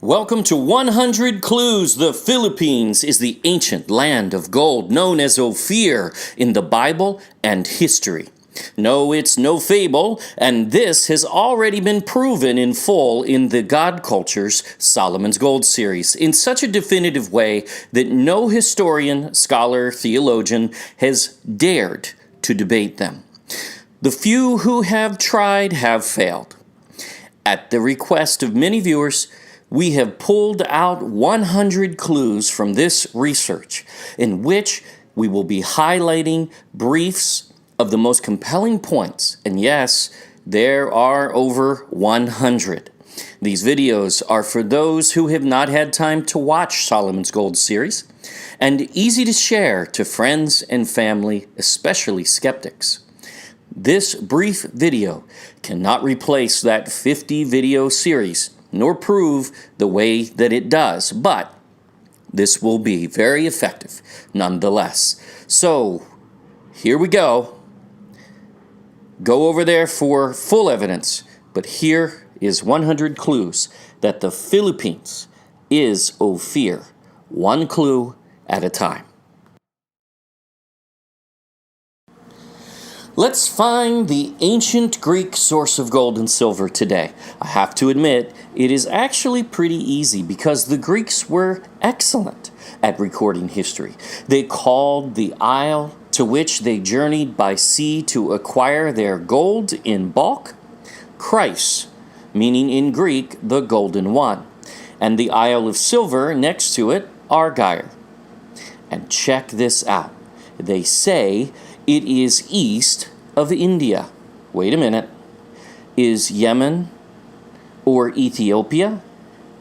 Welcome to 100 Clues. The Philippines is the ancient land of gold known as Ophir in the Bible and history. No, it's no fable, and this has already been proven in full in the God Culture's Solomon's Gold series in such a definitive way that no historian, scholar, theologian has dared to debate them. The few who have tried have failed. At the request of many viewers, we have pulled out 100 clues from this research in which we will be highlighting briefs of the most compelling points. And yes, there are over 100. These videos are for those who have not had time to watch Solomon's Gold series and easy to share to friends and family, especially skeptics. This brief video cannot replace that 50 video series nor prove the way that it does, but this will be very effective nonetheless. So, here we go. Go over there for full evidence, but here is 100 clues that the Philippines is Ophir, one clue at a time. Let's find the ancient Greek source of gold and silver today. I have to admit, it is actually pretty easy because the Greeks were excellent at recording history. They called the isle to which they journeyed by sea to acquire their gold in bulk Chryse, meaning in Greek the golden one, and the isle of silver next to it Argyre. And check this out. They say it is east of India. Wait a minute. Is Yemen or Ethiopia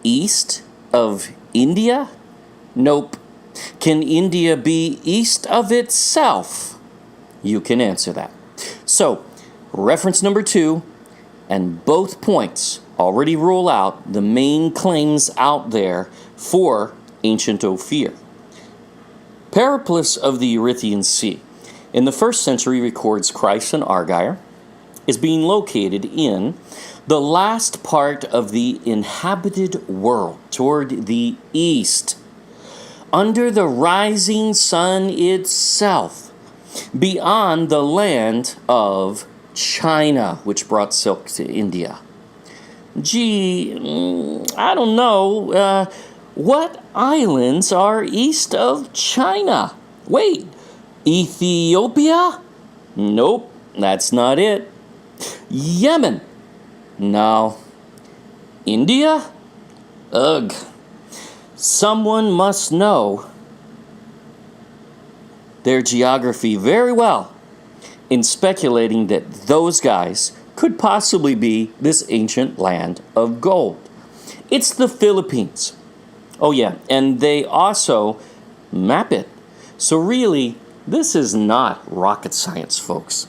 east of India? Nope. Can India be east of itself? You can answer that. So, reference number 2, and both points already rule out the main claims out there for ancient Ophir. Periplus of the Erythraean Sea in the 1st century records Chryse and Argyre is being located in the last part of the inhabited world toward the east, under the rising sun itself, beyond the land of China, which brought silk to India. Gee, I don't know. What islands are east of China? Wait, Ethiopia? Nope, that's not it. Yemen? No. India? Ugh. Someone must know their geography very well in speculating that those guys could possibly be this ancient land of gold. It's the Philippines. Oh yeah, and they also map it. So really, this is not rocket science, folks.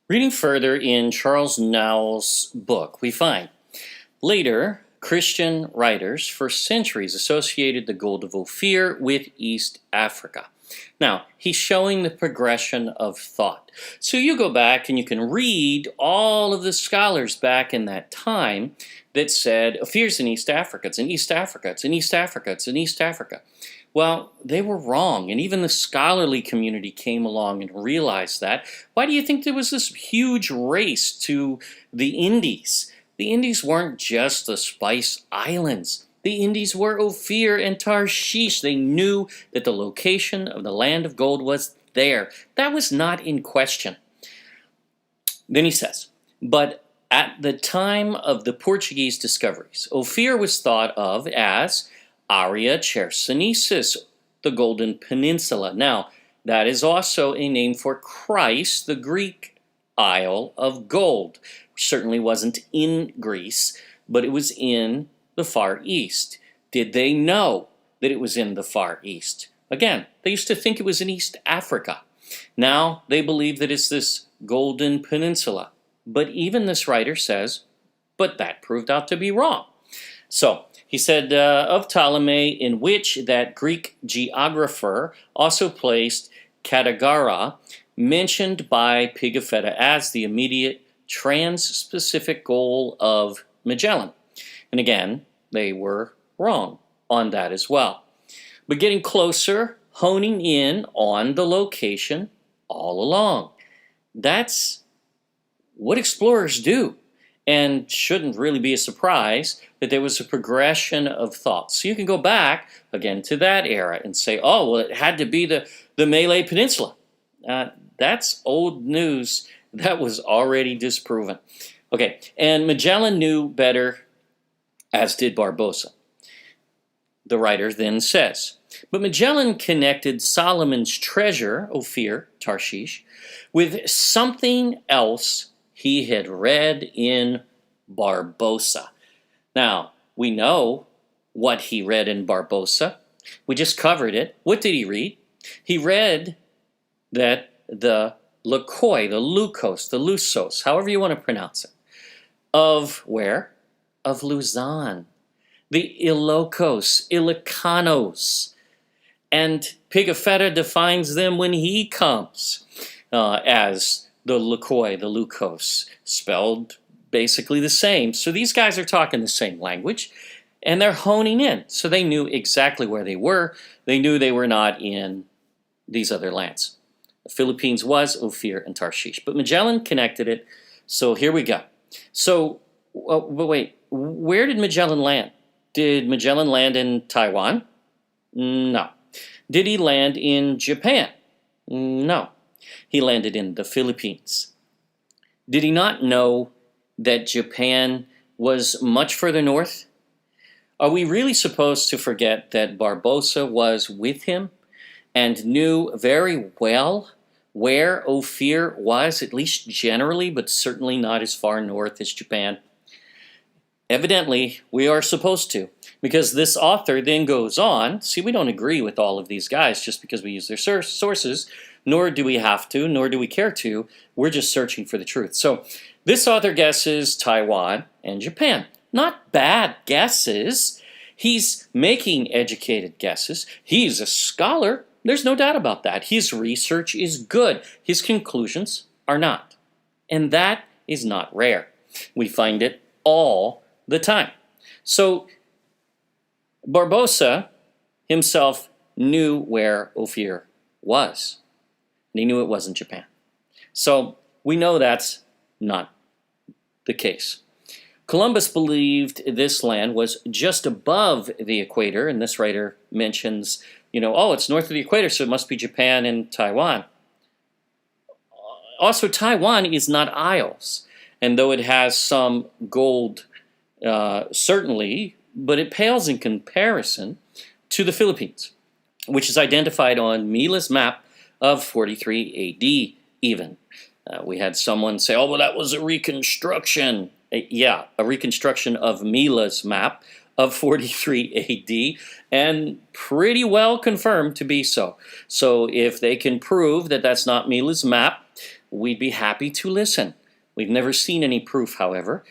Reading further in Charles Nowell's book, we find later Christian writers for centuries associated the gold of Ophir with East Africa. Now, he's showing the progression of thought. So you go back and you can read all of the scholars back in that time that said, Ophir's in East Africa, it's in East Africa, it's in East Africa, it's in East Africa. Well, they were wrong, and even the scholarly community came along and realized that. Why do you think there was this huge race to the Indies? The Indies weren't just the Spice Islands. The Indies were Ophir and Tarshish. They knew that the location of the land of gold was there. That was not in question. Then he says, but at the time of the Portuguese discoveries, Ophir was thought of as Aria Chersonesus, the Golden Peninsula. Now, that is also a name for Chryse, the Greek Isle of Gold, which certainly wasn't in Greece, but it was in the Far East. Did they know that it was in the Far East? Again, they used to think it was in East Africa. Now they believe that it's this Golden Peninsula. But even this writer says, but that proved out to be wrong. So, he said of Ptolemy, in which that Greek geographer also placed Catagara, mentioned by Pigafetta as the immediate trans-Pacific goal of Magellan. And again, they were wrong on that as well. But getting closer, honing in on the location all along. That's what explorers do, and shouldn't really be a surprise that there was a progression of thoughts. So you can go back again to that era and say, oh, well, it had to be the Malay Peninsula. That's old news. That was already disproven. Okay, and Magellan knew better, as did Barbosa. The writer then says, but Magellan connected Solomon's treasure, Ophir, Tarshish, with something else he had read in Barbosa. Now, we know what he read in Barbosa. We just covered it. What did he read? He read that the Lokoi, the Lukos, the Lusos, however you want to pronounce it, of where? Of Luzon. The Ilocos, Ilocanos. And Pigafetta defines them when he comes as the Lokoi, the Lukos, spelled basically the same. So these guys are talking the same language, and they're honing in. So they knew exactly where they were. They knew they were not in these other lands. The Philippines was Ophir and Tarshish. But Magellan connected it. So here we go. So, but wait, where did Magellan land? Did Magellan land in Taiwan? No. Did he land in Japan? No. He landed in the Philippines. Did he not know that Japan was much further north? Are we really supposed to forget that Barbosa was with him and knew very well where Ophir was, at least generally, but certainly not as far north as Japan? Evidently, we are supposed to, because this author then goes on. See, we don't agree with all of these guys just because we use their sources, nor do we have to, nor do we care to. We're just searching for the truth. So this author guesses Taiwan and Japan. Not bad guesses. He's making educated guesses. He's a scholar. There's no doubt about that. His research is good. His conclusions are not. And that is not rare. We find it all the time. So Barbosa himself knew where Ophir was. And he knew it wasn't Japan. So we know that's not the case. Columbus believed this land was just above the equator, and this writer mentions, oh, it's north of the equator, so it must be Japan and Taiwan. Also, Taiwan is not Isles, and though it has some gold, certainly, but it pales in comparison to the Philippines, which is identified on Mila's map of 43 AD even. We had someone say, oh, well, that was a reconstruction. Yeah, a reconstruction of Mila's map of 43 AD, and pretty well confirmed to be so. So if they can prove that that's not Mila's map, we'd be happy to listen. We've never seen any proof, however,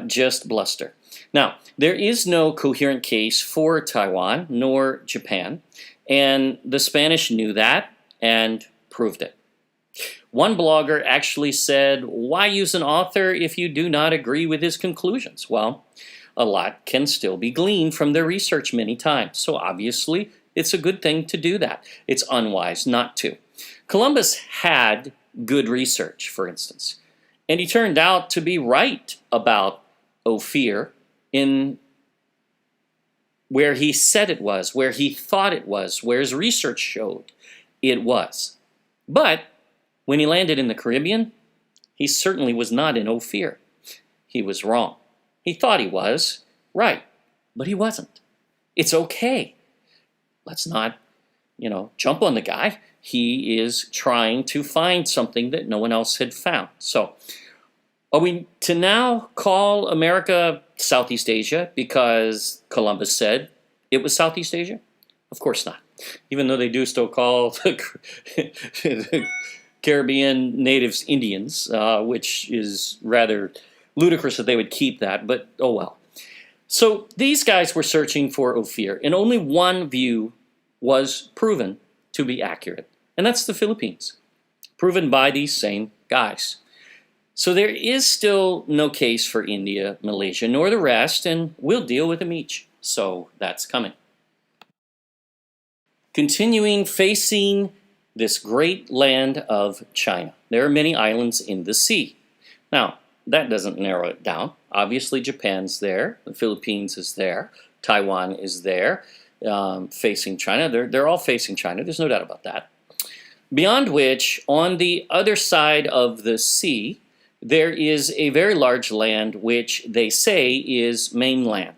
just bluster. Now, there is no coherent case for Taiwan nor Japan, and the Spanish knew that and proved it. One blogger actually said, why use an author if you do not agree with his conclusions? Well, a lot can still be gleaned from their research many times, so obviously it's a good thing to do that. It's unwise not to. Columbus had good research, for instance, and he turned out to be right about Ophir in where he said it was, where he thought it was, where his research showed it was. But when he landed in the Caribbean, he certainly was not in Ophir. He was wrong. He thought he was right, but he wasn't. It's okay. Let's not, jump on the guy. He is trying to find something that no one else had found. So, are we to now call America Southeast Asia because Columbus said it was Southeast Asia? Of course not. Even though they do still call the Caribbean natives Indians, which is rather ludicrous that they would keep that, but oh well. So these guys were searching for Ophir, and only one view was proven to be accurate, and that's the Philippines, proven by these same guys. So there is still no case for India, Malaysia, nor the rest, and we'll deal with them each. So that's coming. Continuing facing this great land of China. There are many islands in the sea. Now, that doesn't narrow it down. Obviously, Japan's there. The Philippines is there. Taiwan is there, facing China. They're all facing China. There's no doubt about that. Beyond which, on the other side of the sea, there is a very large land which they say is mainland,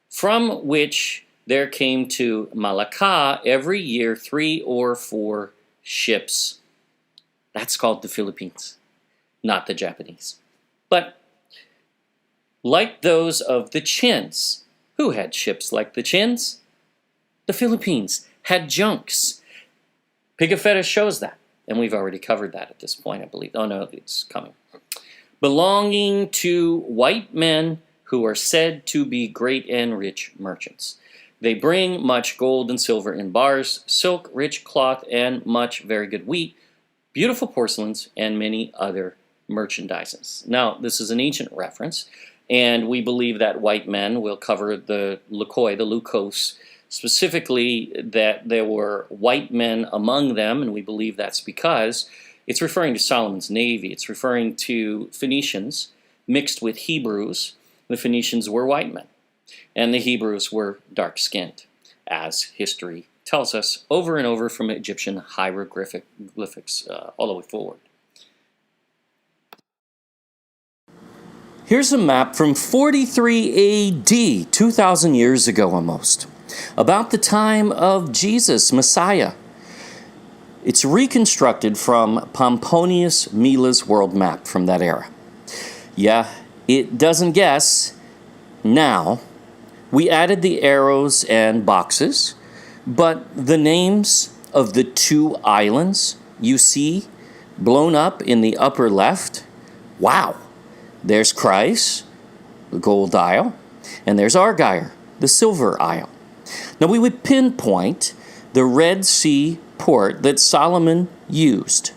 from which there came to Malacca every year 3 or 4 ships. That's called the Philippines, not the Japanese. But like those of the Chins, who had ships like the Chins? The Philippines had junks. Pigafetta shows that, and we've already covered that at this point, I believe. Oh no, it's coming. Belonging to white men who are said to be great and rich merchants. They bring much gold and silver in bars, silk, rich cloth, and much very good wheat, beautiful porcelains, and many other merchandises. Now, this is an ancient reference, and we believe that white men will cover the Lukoi, the Lukos, specifically that there were white men among them, and we believe that's because it's referring to Solomon's navy. It's referring to Phoenicians mixed with Hebrews. The Phoenicians were white men, and the Hebrews were dark-skinned, as history tells us over and over from Egyptian hieroglyphics all the way forward. Here's a map from 43 AD, 2,000 years ago almost, about the time of Jesus, Messiah. It's reconstructed from Pomponius Mela's world map from that era. Yeah, it doesn't guess. Now, we added the arrows and boxes, but the names of the 2 islands you see blown up in the upper left, wow. There's Christ, the gold isle, and there's Argyle, the silver isle. Now we would pinpoint the Red Sea port that Solomon used,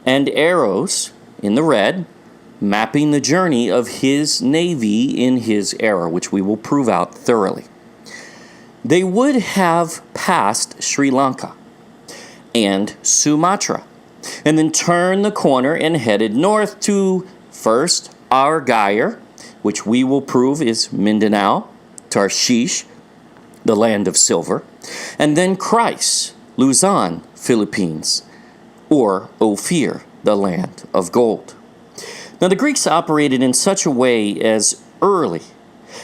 and arrows in the red, mapping the journey of his navy in his era, which we will prove out thoroughly. They would have passed Sri Lanka and Sumatra, and then turned the corner and headed north to first Argyle, which we will prove is Mindanao, Tarshish, the land of silver, and then Christ, Luzon, Philippines, or Ophir, the land of gold. Now the Greeks operated in such a way as early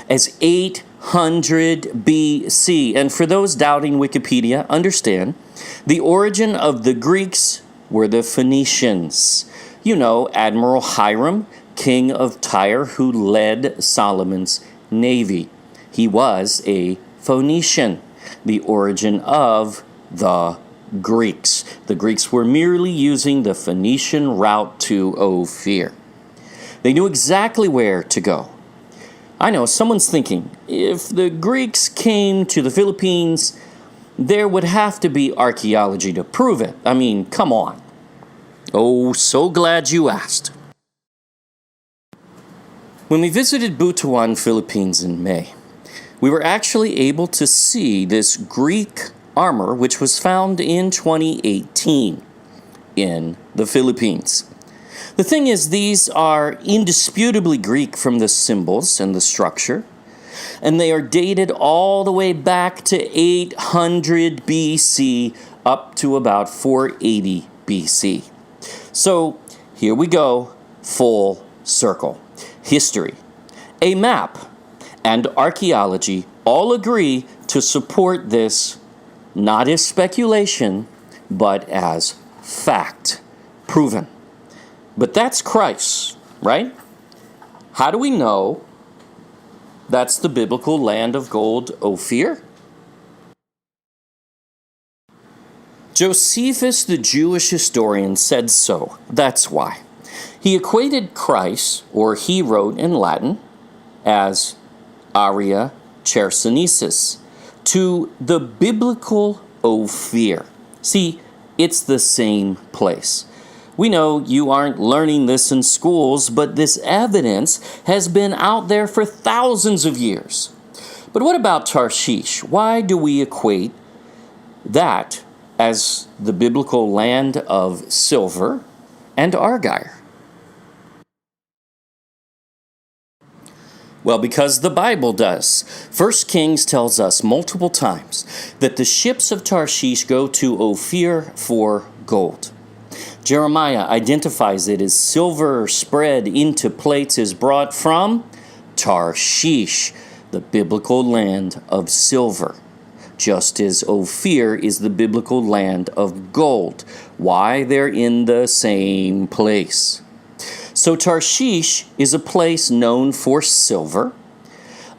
as 800 BC, and for those doubting Wikipedia, understand the origin of the Greeks were the Phoenicians. You know, Admiral Hiram, king of Tyre, who led Solomon's navy. He was a Phoenician, the origin of the Greeks. The Greeks were merely using the Phoenician route to Ophir. They knew exactly where to go. I know, someone's thinking, if the Greeks came to the Philippines, there would have to be archaeology to prove it. I mean, come on. Oh, so glad you asked. When we visited Butuan, Philippines in May, we were actually able to see this Greek armor which was found in 2018 in the Philippines. The thing is, these are indisputably Greek from the symbols and the structure, and they are dated all the way back to 800 BC up to about 480 BC. So here we go, full circle. History, a map, and archaeology all agree to support this not as speculation, but as fact, proven. But that's Christ, right? How do we know that's the biblical land of gold, Ophir? Josephus, the Jewish historian, said so. That's why. He equated Christ, or he wrote in Latin, as Aria Chersonesus, to the biblical Ophir. See, it's the same place. We know you aren't learning this in schools, but this evidence has been out there for thousands of years. But what about Tarshish? Why do we equate that as the biblical land of silver and argire? Well, because the Bible does. 1 Kings tells us multiple times that the ships of Tarshish go to Ophir for gold. Jeremiah identifies it as silver spread into plates is brought from Tarshish, the biblical land of silver, just as Ophir is the biblical land of gold. Why? They're in the same place. So Tarshish is a place known for silver.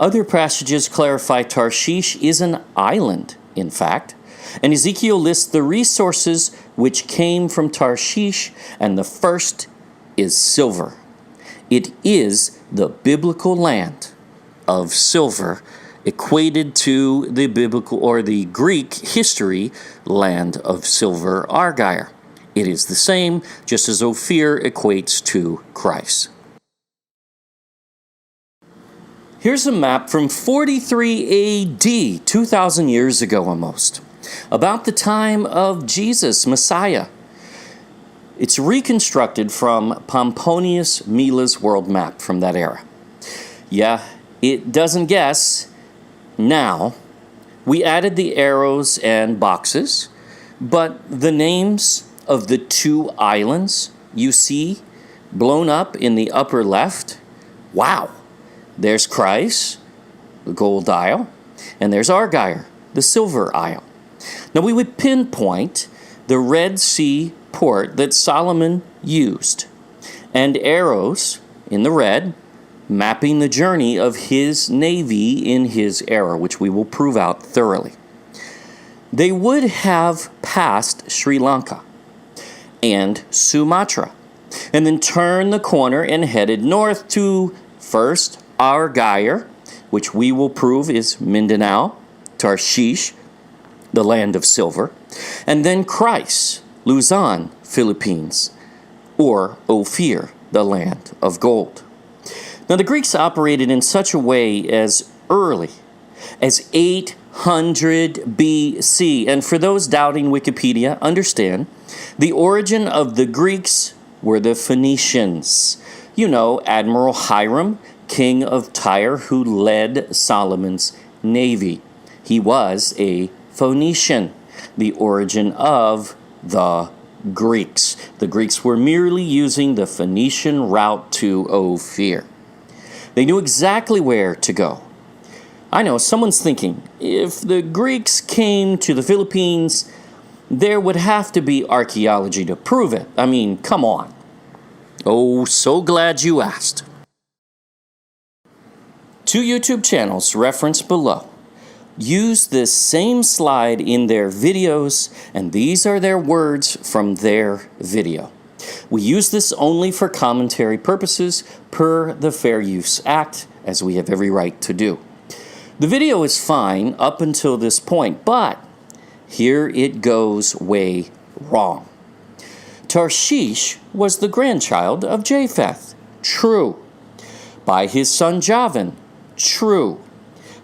Other passages clarify Tarshish is an island, in fact. And Ezekiel lists the resources which came from Tarshish, and the first is silver. It is the biblical land of silver, equated to the biblical or the Greek history land of silver argire. It is the same, just as Ophir equates to Christ. Here's a map from 43 AD, 2,000 years ago almost, about the time of Jesus, Messiah. It's reconstructed from Pomponius Mela's world map from that era. Yeah, it doesn't guess. Now, we added the arrows and boxes, but the names of the two islands you see blown up in the upper left, wow, there's Christ, the gold isle, and there's Argire, the silver isle. Now we would pinpoint the Red Sea port that Solomon used, and arrows in the red mapping the journey of his navy in his era, which we will prove out thoroughly. They would have passed Sri Lanka and Sumatra, and then turned the corner and headed north to first Argire, which we will prove is Mindanao, Tarshish, the land of silver, and then Christ, Luzon, Philippines, or Ophir, the land of gold. Now the Greeks operated in such a way as early as 800 BC, and for those doubting Wikipedia, understand the origin of the Greeks were the Phoenicians. You know, Admiral Hiram, king of Tyre, who led Solomon's navy. He was a Phoenician, the origin of the Greeks. The Greeks were merely using the Phoenician route to Ophir. They knew exactly where to go. I know, someone's thinking, if the Greeks came to the Philippines, there would have to be archeology to prove it. I mean, come on. Oh, so glad you asked. Two YouTube channels referenced below use this same slide in their videos, and these are their words from their video. We use this only for commentary purposes per the Fair Use Act, as we have every right to do. The video is fine up until this point, but here it goes way wrong. Tarshish was the grandchild of Japheth. True. By his son Javan. True.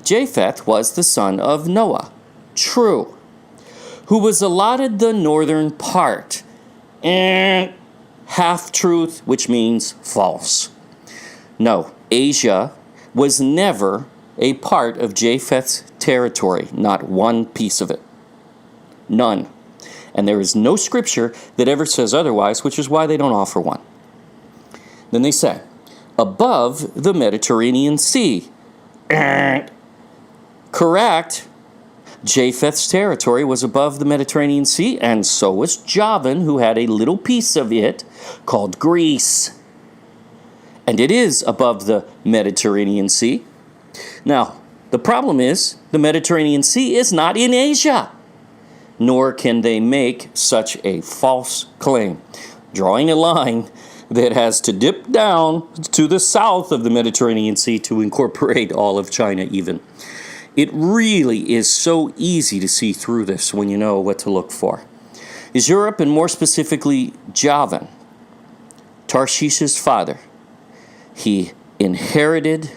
Japheth was the son of Noah. True. Who was allotted the northern part. Half-truth, which means false. No, Asia was never a part of Japheth's territory, not one piece of it. None. And there is no scripture that ever says otherwise, which is why they don't offer one. Then they say, above the Mediterranean Sea. Correct. Japheth's territory was above the Mediterranean Sea, and so was Javan, who had a little piece of it called Greece. And it is above the Mediterranean Sea. Now, the problem is, the Mediterranean Sea is not in Asia, nor can they make such a false claim, drawing a line that has to dip down to the south of the Mediterranean Sea to incorporate all of China even. It really is so easy to see through this when you know what to look for. Is Europe, and more specifically Javan, Tarshish's father, he inherited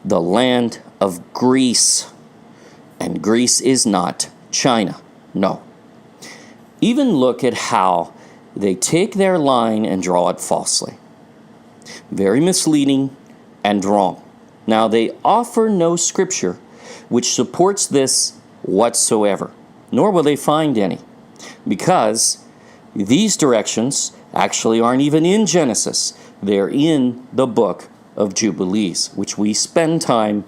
the land of Greece. And Greece is not China. No. Even look at how they take their line and draw it falsely. Very misleading and wrong. Now, they offer no scripture which supports this whatsoever, nor will they find any, because these directions actually aren't even in Genesis. They're in the book of Jubilees, which we spend time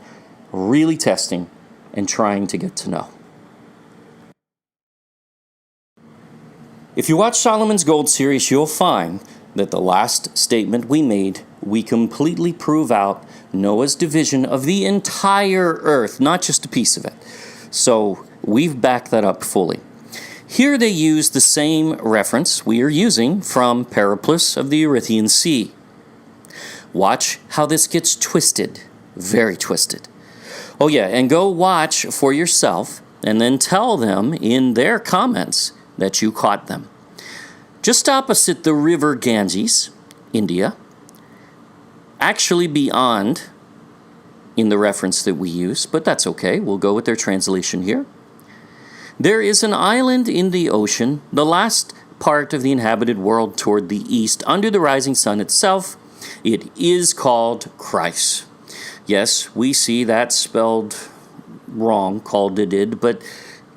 really testing and trying to get to know. If you watch Solomon's Gold series, you'll find that the last statement we made, we completely prove out Noah's division of the entire earth, not just a piece of it. So we've backed that up fully. Here they use the same reference we are using from Periplus of the Erythraean Sea. Watch how this gets twisted, very twisted. Oh yeah, and go watch for yourself and then tell them in their comments that you caught them. Just opposite the river Ganges, India, actually beyond in the reference that we use, but that's okay, we'll go with their translation here. There is an island in the ocean, the last part of the inhabited world toward the east, under the rising sun itself. It is called Christ. Yes, we see that spelled wrong, called it did, but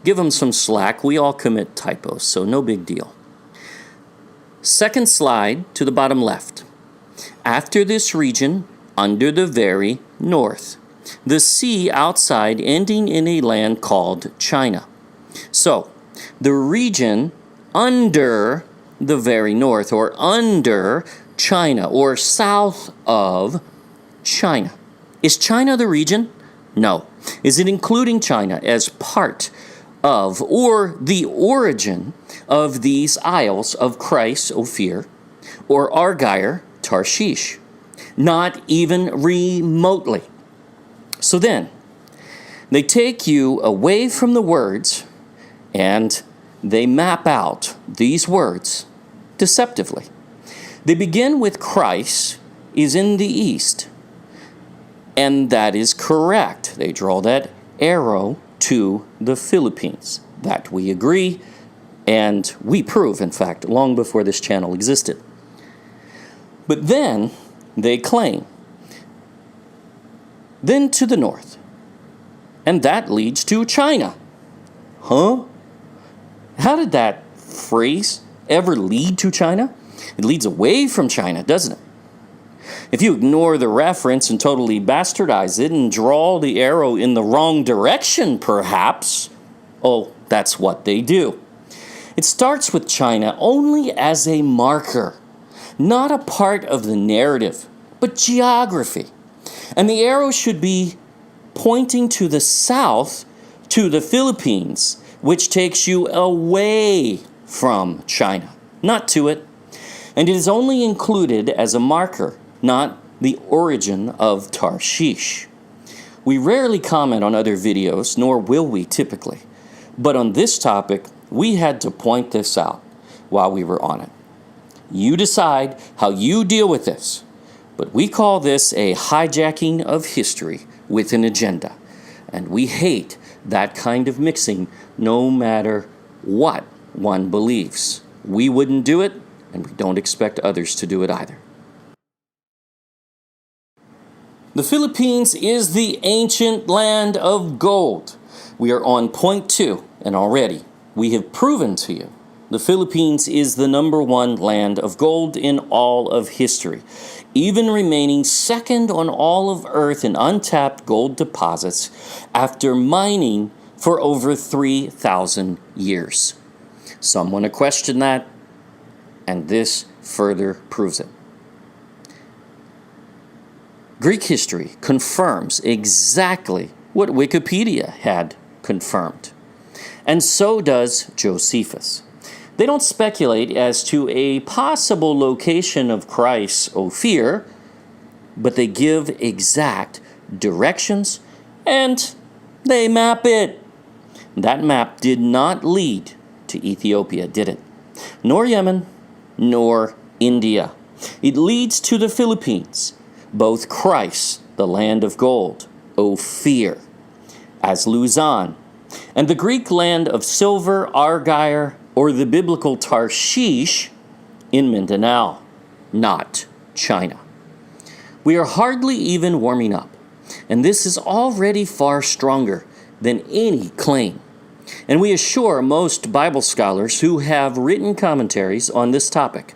give them some slack. We all commit typos, so no big deal. Second slide to the bottom left. After this region, under the very north, the sea outside ending in a land called China. So, the region under the very north, or under China, or south of China. Is China the region? No. Is it including China as part of or the origin of these isles of Christ, Ophir, or Argyre, Tarshish? Not even remotely. So then, they take you away from the words and they map out these words deceptively. They begin with Christ is in the east. And that is correct. They draw that arrow to the Philippines. That we agree, and we prove, in fact, long before this channel existed. But then they claim, then to the north. And that leads to China. Huh? How did that phrase ever lead to China? It leads away from China, doesn't it? If you ignore the reference and totally bastardize it and draw the arrow in the wrong direction, perhaps, oh, that's what they do. It starts with China only as a marker, not a part of the narrative, but geography. And the arrow should be pointing to the south, to the Philippines, which takes you away from China, not to it. And it is only included as a marker, not the origin of Tarshish. We rarely comment on other videos, nor will we typically. But on this topic, we had to point this out while we were on it. You decide how you deal with this, but we call this a hijacking of history with an agenda. And we hate that kind of mixing no matter what one believes. We wouldn't do it, and we don't expect others to do it either. The Philippines is the ancient land of gold. We are on point 2, and already we have proven to you the Philippines is the #1 land of gold in all of history, even remaining second on all of Earth in untapped gold deposits after mining for over 3,000 years. Some want to question that, and this further proves it. Greek history confirms exactly what Wikipedia had confirmed. And so does Josephus. They don't speculate as to a possible location of Christ's Ophir, but they give exact directions and they map it. That map did not lead to Ethiopia, did it? Nor Yemen, nor India. It leads to the Philippines, both Christ, the land of gold, Ophir, as Luzon, and the Greek land of silver, Argyle, or the biblical Tarshish in Mindanao, not China. We are hardly even warming up, and this is already far stronger than any claim. And we assure most Bible scholars who have written commentaries on this topic,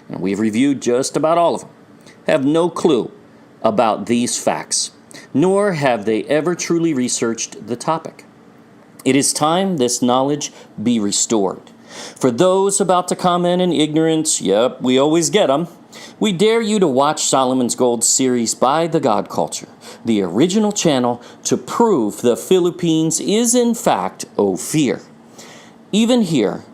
and we've reviewed just about all of them, have no clue about these facts, nor have they ever truly researched the topic. It is time this knowledge be restored. For those about to comment in ignorance, yep, we always get them, we dare you to watch Solomon's Gold series by The God Culture, the original channel to prove the Philippines is in fact Ophir. Even here,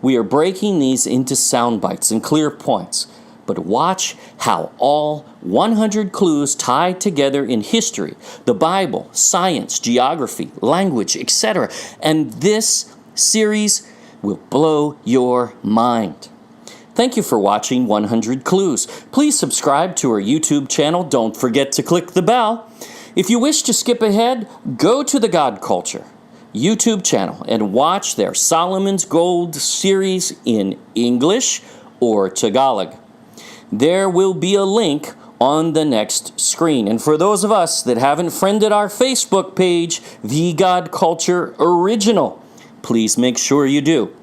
we are breaking these into sound bites and clear points, but watch how all 100 clues tied together in history, the Bible, science, geography, language, etc. And this series will blow your mind. Thank you for watching 100 Clues. Please subscribe to our YouTube channel. Don't forget to click the bell. If you wish to skip ahead, go to the God Culture YouTube channel and watch their Solomon's Gold series in English or Tagalog. There will be a link on the next screen. And for those of us that haven't friended our Facebook page, The God Culture Original, please make sure you do.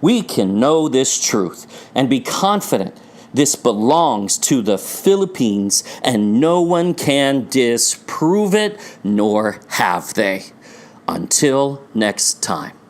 We can know this truth and be confident this belongs to the Philippines and no one can disprove it, nor have they. Until next time.